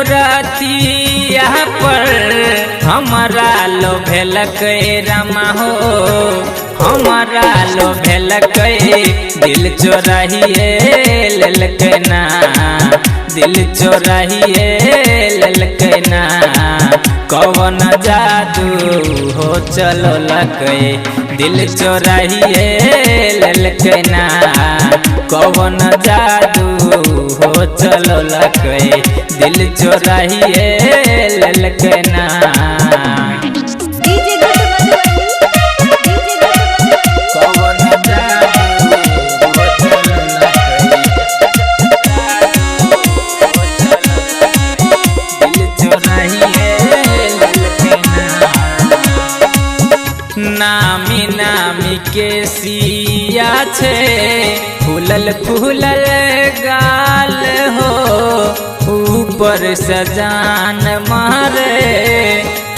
मुरातिया पर हमारा लो भेलक रामा हो, हमारा लो भेलक दिल चोराहिए लेलक ना, दिल चोराहिए लेलक ना। कौन जादू हो चलो लकै दिल चोराहिए लेलक ना, कौन जादू हो चलो लकै दिल चोराहिए लेलक ना। नामी नामी के सिया छे फूलल फूलल गाल हो, ऊपर सजान मारे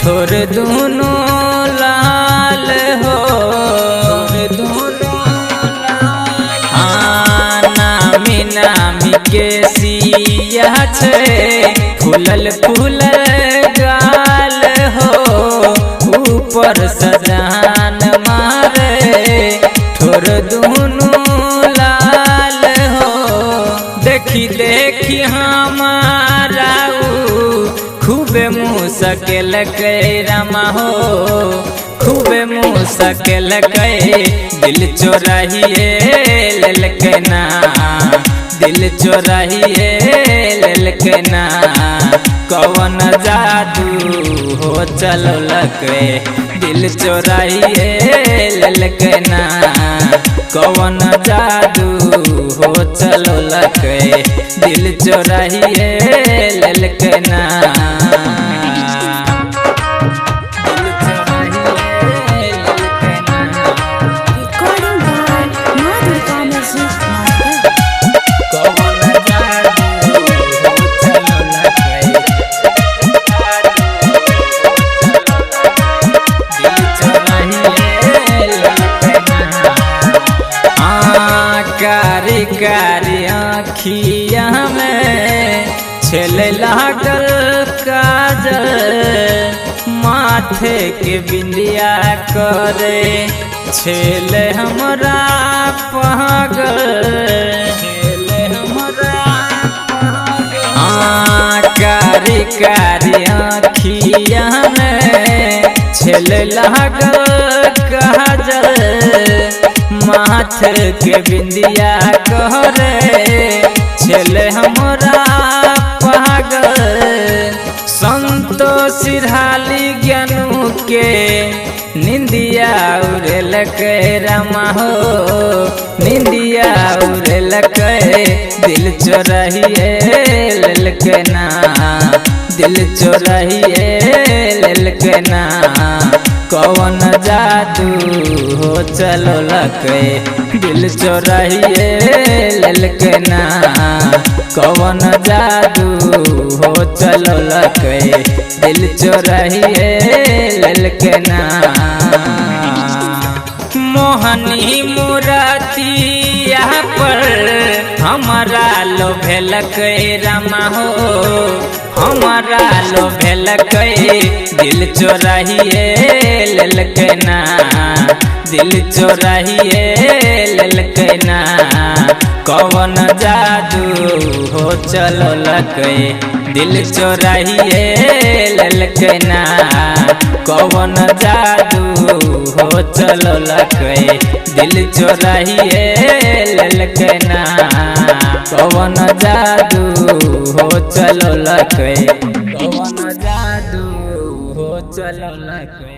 ठोर दोनों लाल हो, नामी नामी के सिया छे फूलल फूलल गाल हो, ऊपर सजान मारे ठोर दोनों लाल हो। देखी देखी हमारा खूबे मुँह सकेल रामा हो, खूबे मुँह सकेल दिल चोराहिए लेलक ना, दिल चोराहिए लेलक ना। कौन जादू हो चलो लकै दिल चोराहिए लेलक ना, कौन जादू हो चलो लकै दिल चोराहिए लेलक ना। कारी कारी आँखिया में छेल लागल काजल, माथे के बिंदिया करे छेल हमरा पागल, कारी कारी आँखिया में छेल लागल काजल, माथ के बिंदिया करे छेल हमरा पागल। संतोष सिरहाली ज्ञानू के निंदिया उड़ेलक रामा हो, निंदिया उड़ेलक दिल चोराहिए लेलक ना, दिल चोराहिए लेलक ना। कौन जादू हो चलो लकै दिल चोराहिए लेलक ना, कौन जादू हो चलो लकै दिल चोराहिए लेलक ना। मोहनी मुरातिया पर हमारा लो भेलक रामा हो, हमारा लो भेलक दिल चोराहिए लेलक ना, दिल चोराहिए लेलक ना। कौन जादू हो चलो लकै दिल चोराहिए लेलक ना, कौन जादू हो चलो लकै दिल चोराहिए लेलक ना, कौन जादू हो चलो लकै, कौन जादू हो चलो लकै।